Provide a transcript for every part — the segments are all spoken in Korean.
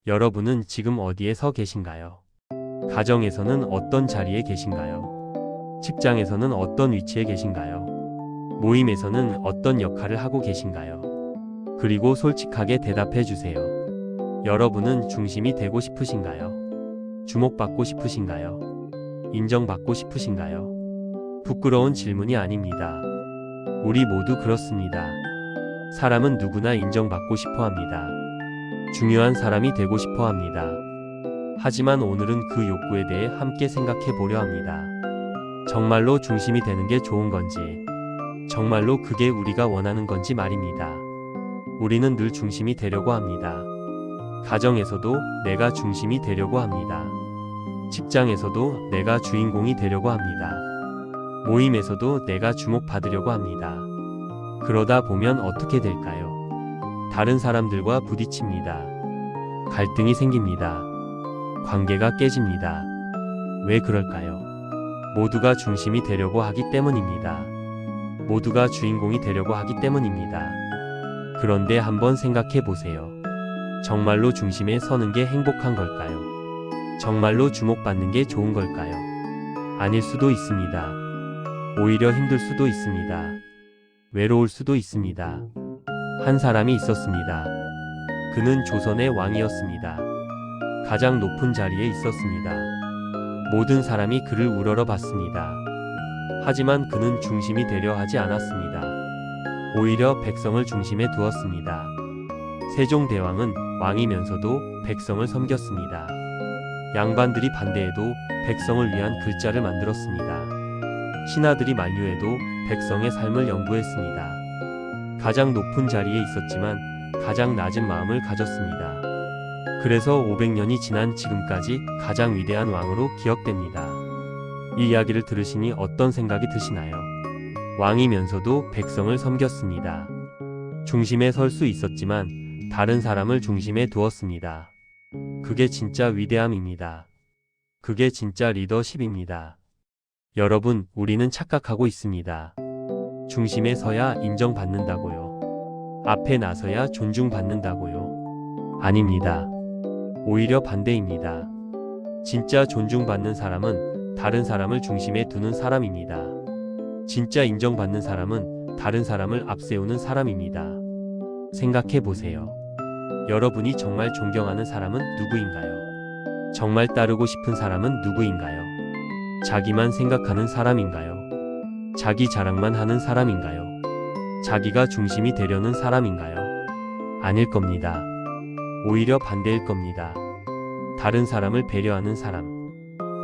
여러분은 지금 어디에 서 계신가요? 가정에서는 어떤 자리에 계신가요? 직장에서는 어떤 위치에 계신가요? 모임에서는 어떤 역할을 하고 계신가요? 그리고 솔직하게 대답해 주세요. 여러분은 중심이 되고 싶으신가요? 주목받고 싶으신가요? 인정받고 싶으신가요? 부끄러운 질문이 아닙니다. 우리 모두 그렇습니다. 사람은 누구나 인정받고 싶어 합니다. 중요한 사람이 되고 싶어 합니다. 하지만 오늘은 그 욕구에 대해 함께 생각해 보려 합니다. 정말로 중심이 되는 게 좋은 건지, 정말로 그게 우리가 원하는 건지 말입니다. 우리는 늘 중심이 되려고 합니다. 가정에서도 내가 중심이 되려고 합니다. 직장에서도 내가 주인공이 되려고 합니다. 모임에서도 내가 주목받으려고 합니다. 그러다 보면 어떻게 될까요? 다른 사람들과 부딪힙니다. 갈등이 생깁니다. 관계가 깨집니다. 왜 그럴까요? 모두가 중심이 되려고 하기 때문입니다. 모두가 주인공이 되려고 하기 때문입니다. 그런데 한번 생각해 보세요. 정말로 중심에 서는 게 행복한 걸까요? 정말로 주목받는 게 좋은 걸까요? 아닐 수도 있습니다. 오히려 힘들 수도 있습니다. 외로울 수도 있습니다. 한 사람이 있었습니다. 그는 조선의 왕이었습니다. 가장 높은 자리에 있었습니다. 모든 사람이 그를 우러러 봤습니다. 하지만 그는 중심이 되려 하지 않았습니다. 오히려 백성을 중심에 두었습니다. 세종대왕은 왕이면서도 백성을 섬겼습니다. 양반들이 반대해도 백성을 위한 글자를 만들었습니다. 신하들이 만류해도 백성의 삶을 연구했습니다. 가장 높은 자리에 있었지만 가장 낮은 마음을 가졌습니다. 그래서 500년이 지난 지금까지 가장 위대한 왕으로 기억됩니다. 이 이야기를 들으시니 어떤 생각이 드시나요? 왕이면서도 백성을 섬겼습니다. 중심에 설 수 있었지만 다른 사람을 중심에 두었습니다. 그게 진짜 위대함입니다. 그게 진짜 리더십입니다. 여러분, 우리는 착각하고 있습니다. 중심에 서야 인정받는다고요. 앞에 나서야 존중받는다고요. 아닙니다. 오히려 반대입니다. 진짜 존중받는 사람은 다른 사람을 중심에 두는 사람입니다. 진짜 인정받는 사람은 다른 사람을 앞세우는 사람입니다. 생각해 보세요. 여러분이 정말 존경하는 사람은 누구인가요? 정말 따르고 싶은 사람은 누구인가요? 자기만 생각하는 사람인가요? 자기 자랑만 하는 사람인가요? 자기가 중심이 되려는 사람인가요? 아닐 겁니다. 오히려 반대일 겁니다. 다른 사람을 배려하는 사람,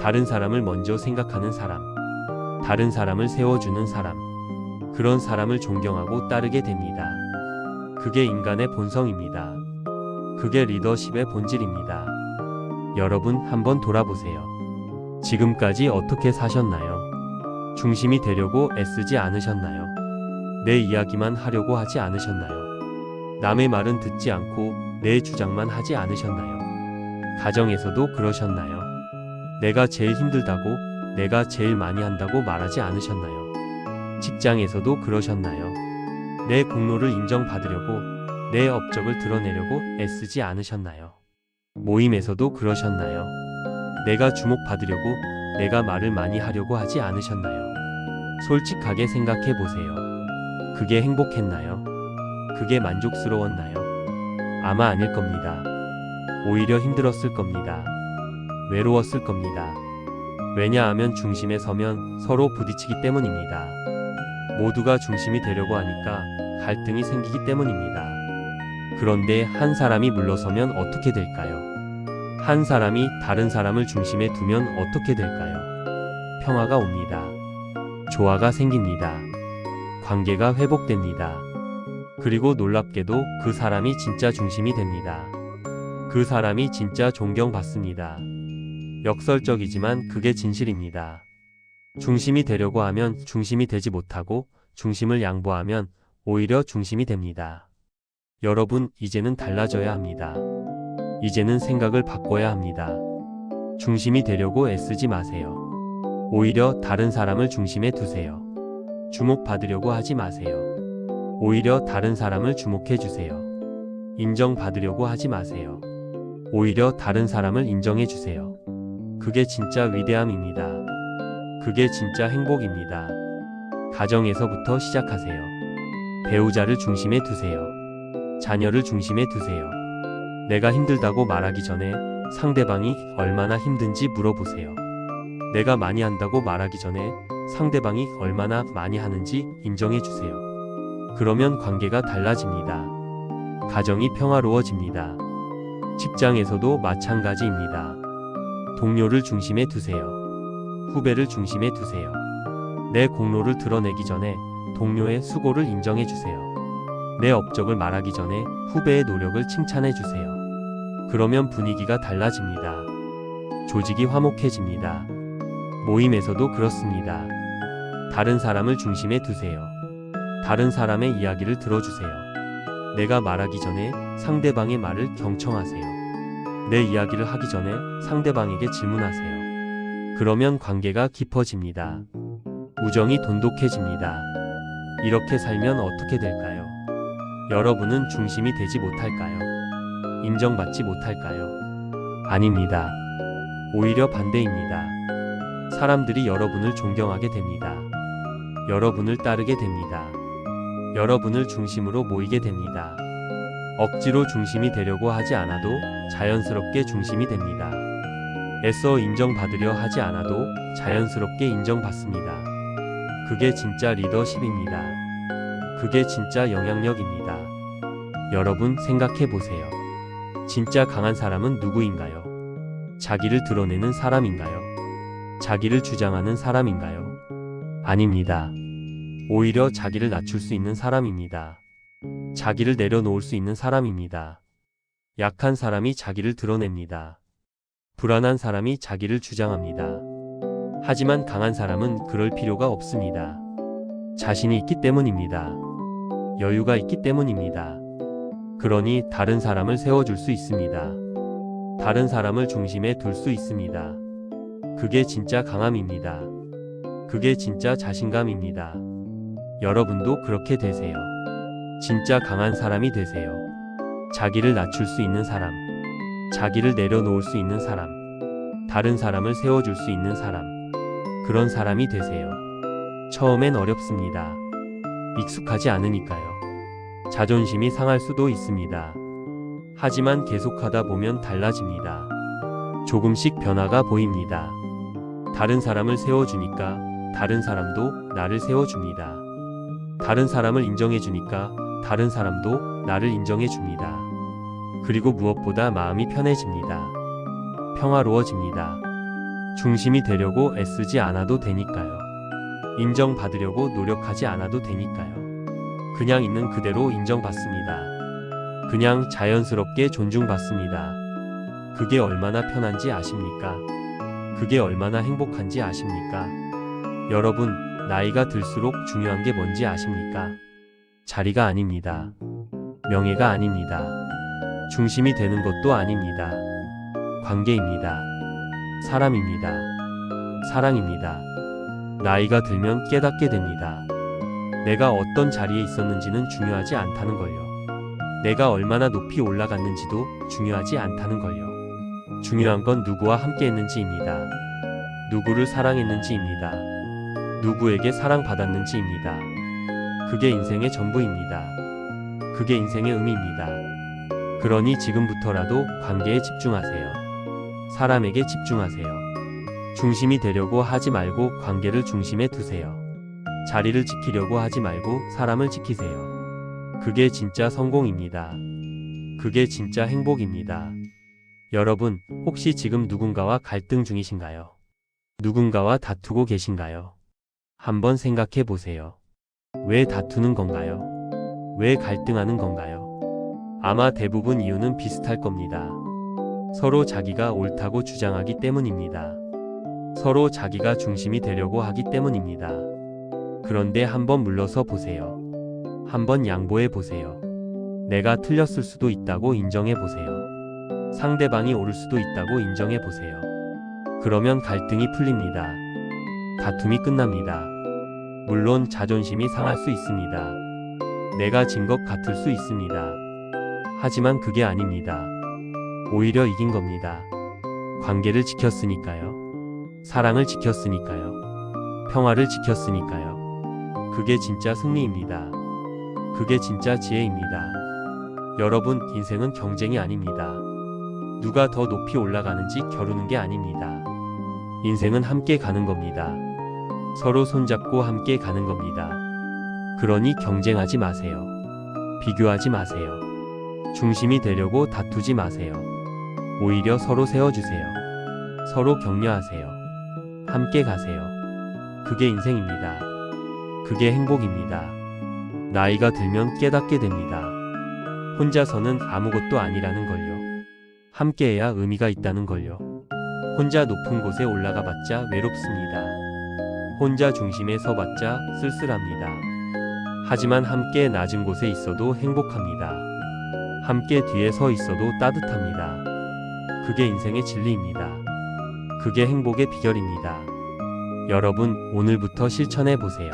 다른 사람을 먼저 생각하는 사람, 다른 사람을 세워주는 사람, 그런 사람을 존경하고 따르게 됩니다. 그게 인간의 본성입니다. 그게 리더십의 본질입니다. 여러분, 한번 돌아보세요. 지금까지 어떻게 사셨나요? 중심이 되려고 애쓰지 않으셨나요? 내 이야기만 하려고 하지 않으셨나요? 남의 말은 듣지 않고 내 주장만 하지 않으셨나요? 가정에서도 그러셨나요? 내가 제일 힘들다고, 내가 제일 많이 한다고 말하지 않으셨나요? 직장에서도 그러셨나요? 내 공로를 인정받으려고, 내 업적을 드러내려고 애쓰지 않으셨나요? 모임에서도 그러셨나요? 내가 주목받으려고, 내가 말을 많이 하려고 하지 않으셨나요? 솔직하게 생각해 보세요. 그게 행복했나요? 그게 만족스러웠나요? 아마 아닐 겁니다. 오히려 힘들었을 겁니다. 외로웠을 겁니다. 왜냐하면 중심에 서면 서로 부딪히기 때문입니다. 모두가 중심이 되려고 하니까 갈등이 생기기 때문입니다. 그런데 한 사람이 물러서면 어떻게 될까요? 한 사람이 다른 사람을 중심에 두면 어떻게 될까요? 평화가 옵니다. 조화가 생깁니다. 관계가 회복됩니다. 그리고 놀랍게도 그 사람이 진짜 중심이 됩니다. 그 사람이 진짜 존경받습니다. 역설적이지만 그게 진실입니다. 중심이 되려고 하면 중심이 되지 못하고 중심을 양보하면 오히려 중심이 됩니다. 여러분, 이제는 달라져야 합니다. 이제는 생각을 바꿔야 합니다. 중심이 되려고 애쓰지 마세요. 오히려 다른 사람을 중심에 두세요. 주목받으려고 하지 마세요. 오히려 다른 사람을 주목해 주세요. 인정받으려고 하지 마세요. 오히려 다른 사람을 인정해 주세요. 그게 진짜 위대함입니다. 그게 진짜 행복입니다. 가정에서부터 시작하세요. 배우자를 중심에 두세요. 자녀를 중심에 두세요. 내가 힘들다고 말하기 전에 상대방이 얼마나 힘든지 물어보세요. 내가 많이 한다고 말하기 전에 상대방이 얼마나 많이 하는지 인정해 주세요. 그러면 관계가 달라집니다. 가정이 평화로워집니다. 직장에서도 마찬가지입니다. 동료를 중심에 두세요. 후배를 중심에 두세요. 내 공로를 드러내기 전에 동료의 수고를 인정해 주세요. 내 업적을 말하기 전에 후배의 노력을 칭찬해 주세요. 그러면 분위기가 달라집니다. 조직이 화목해집니다. 모임에서도 그렇습니다. 다른 사람을 중심에 두세요. 다른 사람의 이야기를 들어주세요. 내가 말하기 전에 상대방의 말을 경청하세요. 내 이야기를 하기 전에 상대방에게 질문하세요. 그러면 관계가 깊어집니다. 우정이 돈독해집니다. 이렇게 살면 어떻게 될까요? 여러분은 중심이 되지 못할까요? 인정받지 못할까요? 아닙니다. 오히려 반대입니다. 사람들이 여러분을 존경하게 됩니다. 여러분을 따르게 됩니다. 여러분을 중심으로 모이게 됩니다. 억지로 중심이 되려고 하지 않아도 자연스럽게 중심이 됩니다. 애써 인정받으려 하지 않아도 자연스럽게 인정받습니다. 그게 진짜 리더십입니다. 그게 진짜 영향력입니다. 여러분 생각해 보세요. 진짜 강한 사람은 누구인가요? 자기를 드러내는 사람인가요? 자기를 주장하는 사람인가요? 아닙니다. 오히려 자기를 낮출 수 있는 사람입니다. 자기를 내려놓을 수 있는 사람입니다. 약한 사람이 자기를 드러냅니다. 불안한 사람이 자기를 주장합니다. 하지만 강한 사람은 그럴 필요가 없습니다. 자신이 있기 때문입니다. 여유가 있기 때문입니다. 그러니 다른 사람을 세워줄 수 있습니다. 다른 사람을 중심에 둘 수 있습니다. 그게 진짜 강함입니다. 그게 진짜 자신감입니다. 여러분도 그렇게 되세요. 진짜 강한 사람이 되세요. 자기를 낮출 수 있는 사람, 자기를 내려놓을 수 있는 사람, 다른 사람을 세워줄 수 있는 사람, 그런 사람이 되세요. 처음엔 어렵습니다. 익숙하지 않으니까요. 자존심이 상할 수도 있습니다. 하지만 계속하다 보면 달라집니다. 조금씩 변화가 보입니다. 다른 사람을 세워주니까 다른 사람도 나를 세워줍니다. 다른 사람을 인정해주니까 다른 사람도 나를 인정해줍니다. 그리고 무엇보다 마음이 편해집니다. 평화로워집니다. 중심이 되려고 애쓰지 않아도 되니까요. 인정받으려고 노력하지 않아도 되니까요. 그냥 있는 그대로 인정받습니다. 그냥 자연스럽게 존중받습니다. 그게 얼마나 편한지 아십니까? 그게 얼마나 행복한지 아십니까? 여러분, 나이가 들수록 중요한 게 뭔지 아십니까? 자리가 아닙니다. 명예가 아닙니다. 중심이 되는 것도 아닙니다. 관계입니다. 사람입니다. 사랑입니다. 나이가 들면 깨닫게 됩니다. 내가 어떤 자리에 있었는지는 중요하지 않다는 걸요. 내가 얼마나 높이 올라갔는지도 중요하지 않다는 걸요. 중요한 건 누구와 함께 했는지입니다. 누구를 사랑했는지입니다. 누구에게 사랑받았는지입니다. 그게 인생의 전부입니다. 그게 인생의 의미입니다. 그러니 지금부터라도 관계에 집중하세요. 사람에게 집중하세요. 중심이 되려고 하지 말고 관계를 중심에 두세요. 자리를 지키려고 하지 말고 사람을 지키세요. 그게 진짜 성공입니다. 그게 진짜 행복입니다. 여러분, 혹시 지금 누군가와 갈등 중이신가요? 누군가와 다투고 계신가요? 한번 생각해 보세요. 왜 다투는 건가요? 왜 갈등하는 건가요? 아마 대부분 이유는 비슷할 겁니다. 서로 자기가 옳다고 주장하기 때문입니다. 서로 자기가 중심이 되려고 하기 때문입니다. 그런데 한번 물러서 보세요. 한번 양보해 보세요. 내가 틀렸을 수도 있다고 인정해 보세요. 상대방이 옳을 수도 있다고 인정해 보세요. 그러면 갈등이 풀립니다. 다툼이 끝납니다. 물론 자존심이 상할 수 있습니다. 내가 진 것 같을 수 있습니다. 하지만 그게 아닙니다. 오히려 이긴 겁니다. 관계를 지켰으니까요. 사랑을 지켰으니까요. 평화를 지켰으니까요. 그게 진짜 승리입니다. 그게 진짜 지혜입니다. 여러분, 인생은 경쟁이 아닙니다. 누가 더 높이 올라가는지 겨루는 게 아닙니다. 인생은 함께 가는 겁니다. 서로 손잡고 함께 가는 겁니다. 그러니 경쟁하지 마세요. 비교하지 마세요. 중심이 되려고 다투지 마세요. 오히려 서로 세워주세요. 서로 격려하세요. 함께 가세요. 그게 인생입니다. 그게 행복입니다. 나이가 들면 깨닫게 됩니다. 혼자서는 아무것도 아니라는 걸요. 함께해야 의미가 있다는 걸요. 혼자 높은 곳에 올라가 봤자 외롭습니다. 혼자 중심에 서 봤자 쓸쓸합니다. 하지만 함께 낮은 곳에 있어도 행복합니다. 함께 뒤에 서 있어도 따뜻합니다. 그게 인생의 진리입니다. 그게 행복의 비결입니다. 여러분, 오늘부터 실천해 보세요.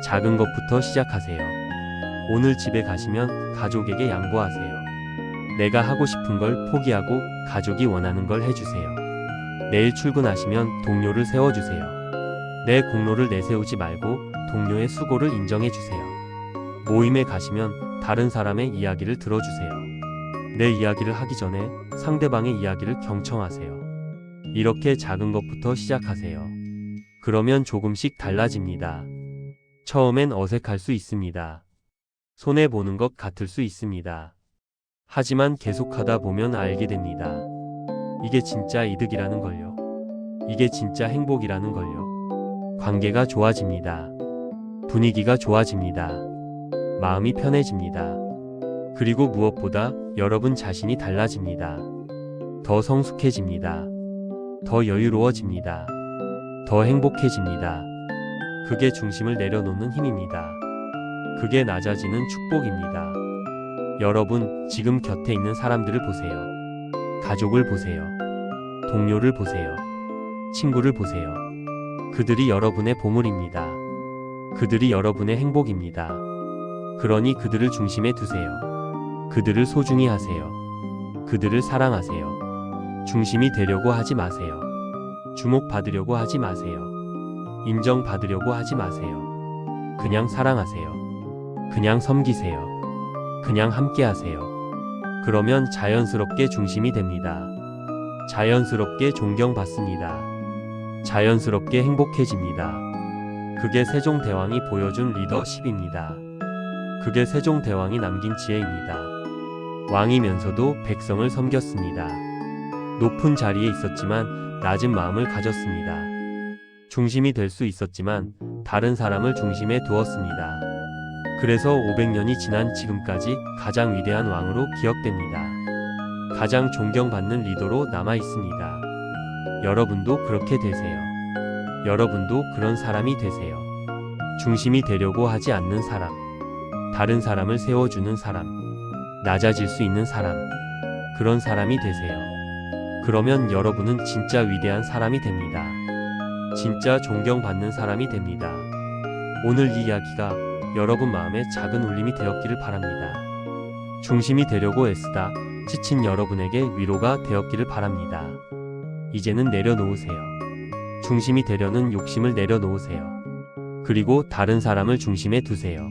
작은 것부터 시작하세요. 오늘 집에 가시면 가족에게 양보하세요. 내가 하고 싶은 걸 포기하고 가족이 원하는 걸 해주세요. 내일 출근하시면 동료를 세워주세요. 내 공로를 내세우지 말고 동료의 수고를 인정해주세요. 모임에 가시면 다른 사람의 이야기를 들어주세요. 내 이야기를 하기 전에 상대방의 이야기를 경청하세요. 이렇게 작은 것부터 시작하세요. 그러면 조금씩 달라집니다. 처음엔 어색할 수 있습니다. 손해보는 것 같을 수 있습니다. 하지만 계속하다 보면 알게 됩니다. 이게 진짜 이득이라는 걸요. 이게 진짜 행복이라는 걸요. 관계가 좋아집니다. 분위기가 좋아집니다. 마음이 편해집니다. 그리고 무엇보다 여러분 자신이 달라집니다. 더 성숙해집니다. 더 여유로워집니다. 더 행복해집니다. 그게 중심을 내려놓는 힘입니다. 그게 낮아지는 축복입니다. 여러분, 지금 곁에 있는 사람들을 보세요. 가족을 보세요. 동료를 보세요. 친구를 보세요. 그들이 여러분의 보물입니다. 그들이 여러분의 행복입니다. 그러니 그들을 중심에 두세요. 그들을 소중히 하세요. 그들을 사랑하세요. 중심이 되려고 하지 마세요. 주목받으려고 하지 마세요. 인정받으려고 하지 마세요. 그냥 사랑하세요. 그냥 섬기세요. 그냥 함께하세요. 그러면 자연스럽게 중심이 됩니다. 자연스럽게 존경받습니다. 자연스럽게 행복해집니다. 그게 세종대왕이 보여준 리더십입니다. 그게 세종대왕이 남긴 지혜입니다. 왕이면서도 백성을 섬겼습니다. 높은 자리에 있었지만 낮은 마음을 가졌습니다. 중심이 될 수 있었지만 다른 사람을 중심에 두었습니다. 그래서 500년이 지난 지금까지 가장 위대한 왕으로 기억됩니다. 가장 존경받는 리더로 남아 있습니다. 여러분도 그렇게 되세요. 여러분도 그런 사람이 되세요. 중심이 되려고 하지 않는 사람, 다른 사람을 세워주는 사람, 낮아질 수 있는 사람, 그런 사람이 되세요. 그러면 여러분은 진짜 위대한 사람이 됩니다. 진짜 존경받는 사람이 됩니다. 오늘 이 이야기가 여러분 마음에 작은 울림이 되었기를 바랍니다. 중심이 되려고 애쓰다 지친 여러분에게 위로가 되었기를 바랍니다. 이제는 내려놓으세요. 중심이 되려는 욕심을 내려놓으세요. 그리고 다른 사람을 중심에 두세요.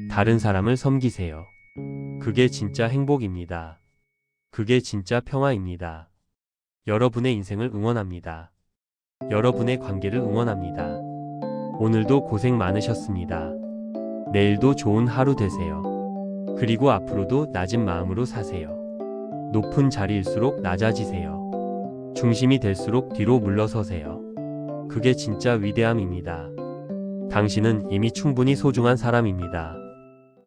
다른 사람을 섬기세요. 그게 진짜 행복입니다. 그게 진짜 평화입니다. 여러분의 인생을 응원합니다. 여러분의 관계를 응원합니다. 오늘도 고생 많으셨습니다. 내일도 좋은 하루 되세요. 그리고 앞으로도 낮은 마음으로 사세요. 높은 자리일수록 낮아지세요. 중심이 될수록 뒤로 물러서세요. 그게 진짜 위대함입니다. 당신은 이미 충분히 소중한 사람입니다.